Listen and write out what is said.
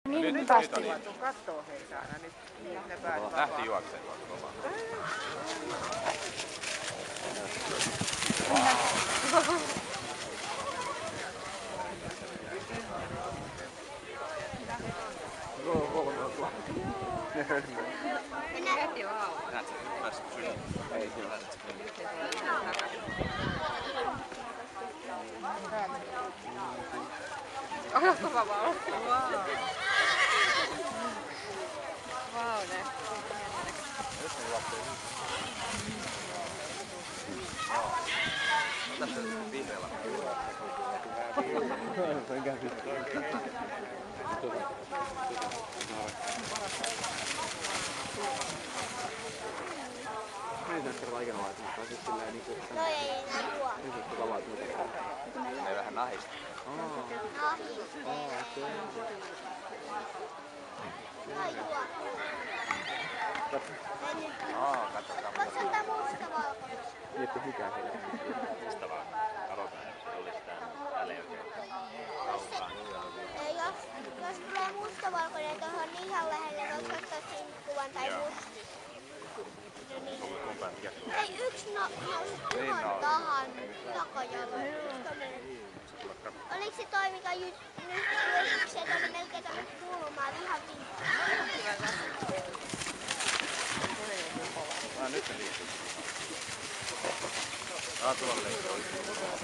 Niin, nyt päästiin. niin. Kattoo heitä aina nyt. Niin ne pääsee. Lähti juokseen kovaa. Heti vaan. Näet sä, pääsit syliin. Ei kyllä. Lähdet sä syliin. Aina kova vaan. Vau, ne. Nyt ne juoksee. Tässä vihreällä. No ei enää juo. Ne vähän nahista. Hyvä juo. Katsotaan. Voiko ottaa mustavalkoista? Mistä vaan. Aloitan, että se olisi täällä oikein. Jos tulee mustavalkoinen tuohon ihan lähelle, voiko ottaa sinkkuvan tai mustin? No niin. Kumpaan mikä sulla? Ei yksi nousi ihan tahan takajaloille. Oliko se toi, mikä nyt lyhyksi, että oli melkein tuonne kulmaan ihan vinkkaan? Nyt se liittyy. Tuolla leikkaa.